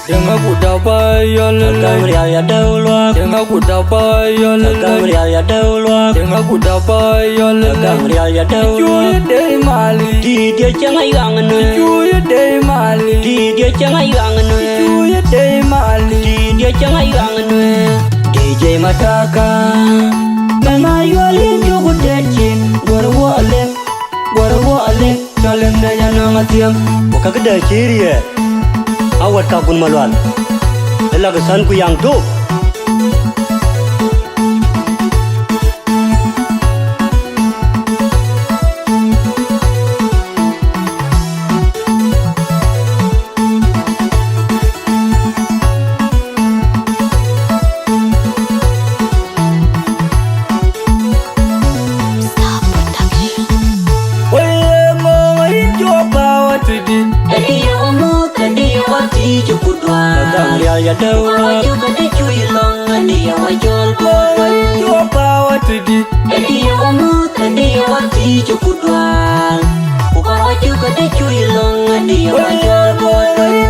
Yang aku dapat ya lele. Kamrial ya daulwa. Yang aku dapat ya lele. Kamrial ya daulwa. Yang aku dapat ya lele. Kamrial ya daulwa. Cuy dari Mali. Di dia jangan yangan. Cuy dari Mali. Di dia jangan yangan. Cuy dari Mali. Di dia jangan yangan. DJ Mataka. Mama yualin jogo decin. Gwarwalek. Jalan daya nangatiam. Buka kedai ciri ya. Awat kabun maluan. Ela kesanku yang tu. Kamrial ya daulwa. Juga dicuy long dia wajol boy. Coba watidi. Dia wamu dia wati cukup dual. Ukar juga dicuy long dia wajol boy.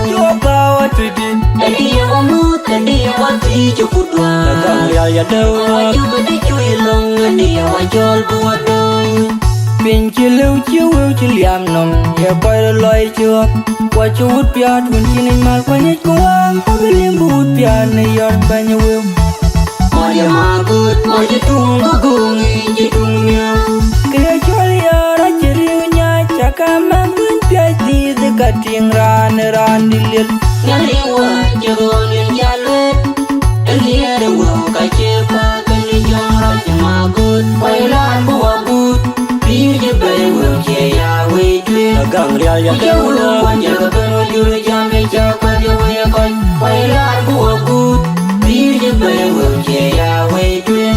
Coba watidi. Dia wamu dia wati cukup dual. Kamrial ya daulwa. Juga dicuy long dia wajol boy. Pinchilu chiu chiliam nom ya pai loi chuak qua chuut pia thun chinin mal qua nyet kuang pabilim but pia ne yar banya wil Maria magut maja tung gugungi jitung mia. kaya chalia ra chiriu nya chakama bun pia di de kating ran dilil Ngaliwa jagon yang jalet. Elia de wo kacepa kan jong raja magut. Wailan buah but. Biar je bay wo je ya we dwe. Kamrial ya Jauh daulwa. wan jaga keno juru jambe cakap dia we kon. Wailan buah but. Biar je bay wo je ya we dwe.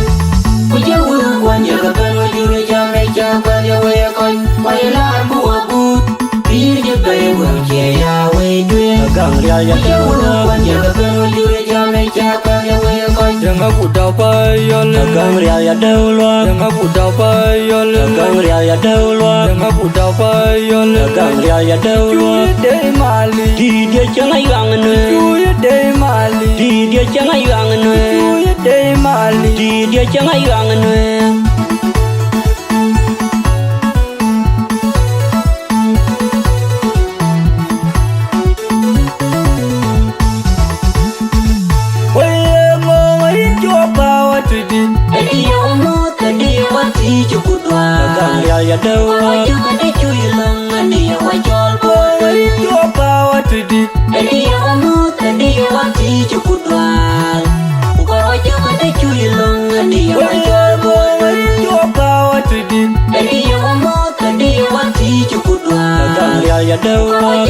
Jauh wan jaga keno juru jambe cakap dia we kon. Wailan buah but. Biar je bay wo je ya we dwe. Kamrial ya daulwa. yang aku dapat ya lele Kamrial ya daulwa. yang aku dapat ya lele Kamrial ya daulwa. yang aku dapat ya lele Kamrial ya daulwa. cuy dari Mali Di dia jangan yangan. cuy dari Mali Di dia jangan yangan. cuy dari Mali Di dia jangan yangan. Kamrial ya daulwa. Coba watidi. Coba watidi. Kamrial ya daulwa.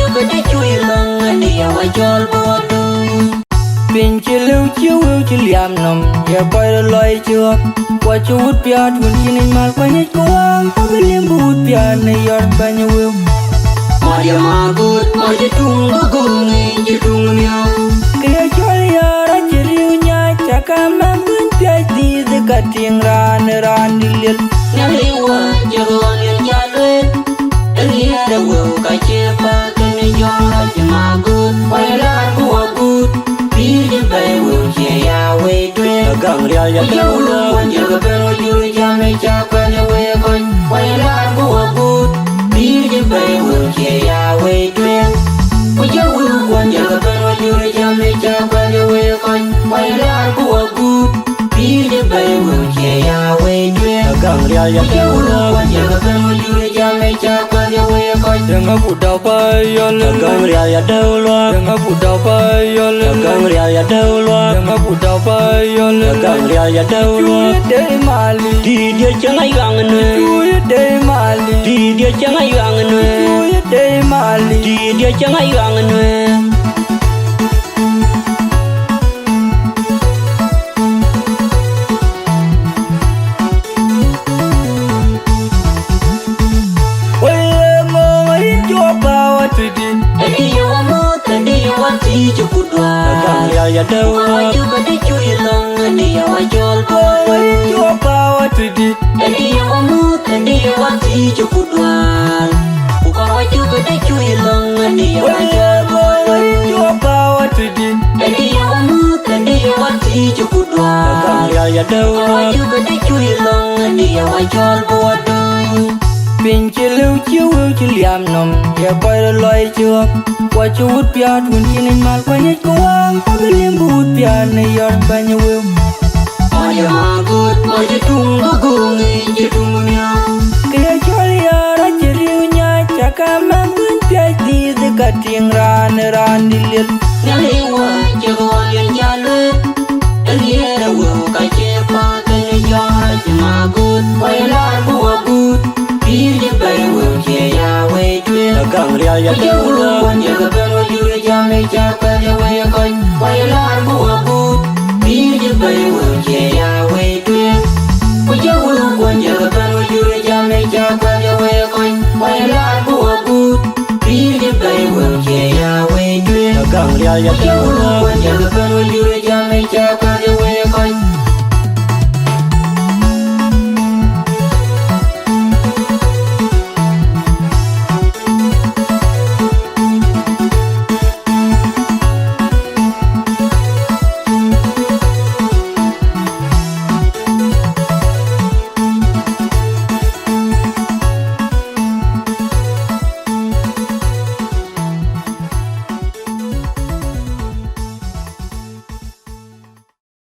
Pinchilu chiu chiliam nom ya pai loi chuak qua chuut pia thun chinin mal qua nyet kuang pabilim but pia ne yar banya wil Maria magut maja tung gugungi jitung mia. kaya chalia ra chiriu nya chakama bun pia di de kating ran dilil Ngaliwa jagon yang jalet. Elia de wo kacepa kan jong raja magut. Wailan buah but. Biar je bay wo je ya we dwe. Kamrial ya daulwa. Wan jaga keno juru jambe cakap dia we kon. Wailan buah but. Biar je bay wo je ya we dwe. Jauh wan jaga keno juru jambe cakap dia we kon. Wailan buah but. Biar je bay wo je ya we dwe. Kamrial ya daulwa. Wan jaga keno juru jambe cakap dia we kon. yang aku dapat ya lele Kamrial ya daulwa. yang aku dapat ya lele Kamrial ya daulwa. yang aku dapat ya lele Kamrial ya daulwa. cuy dari Mali Di dia jangan yangan. cuy dari Mali Di dia jangan yangan. cuy dari Mali Di dia jangan yangan. Dia wamu dia wati cukup dua. Kamrial ya daulwa. Juga dicuy long dia wajol boy. Coba watidi. Dia wamu dia wati cukup dua. Ukar juga dicuy long dia wajol boy. Coba watidi. ya đâu chưa có thấy chui lòng đi ya ai cho bùa đôi Pin chỉ lưu chiếu yêu chỉ liam nằm ya quay ra loài chưa qua chú út bia thun chỉ nên mal qua nhét quang có biết liam bút bia này yar bao nhiêu yêu ai ya good ai chỉ tung có gung chỉ tung nhau kia cho ya ra chỉ riu nha chắc cả mang bút bia đi từ cả tiếng ran đi liệt nghe liu chỉ có liên cha luyện nghe đâu cái chế pa cái ya chỉ mà good Quay lại bùa bút Đi đi bay vườn chè ya quay chuyên càng ria ya Yêu luôn quân ya gặp bên ngồi dưới cha mẹ cha quen ya quay coi Quay lại bùa bút Đi đi bay vườn chè ya quay chuyên Yêu luôn quân ya gặp bên ngồi dưới cha mẹ cha quen ya quay coi Quay lại bùa bút Đi đi bay vườn chè ya quay chuyên càng ria ya Yêu luôn quân ya gặp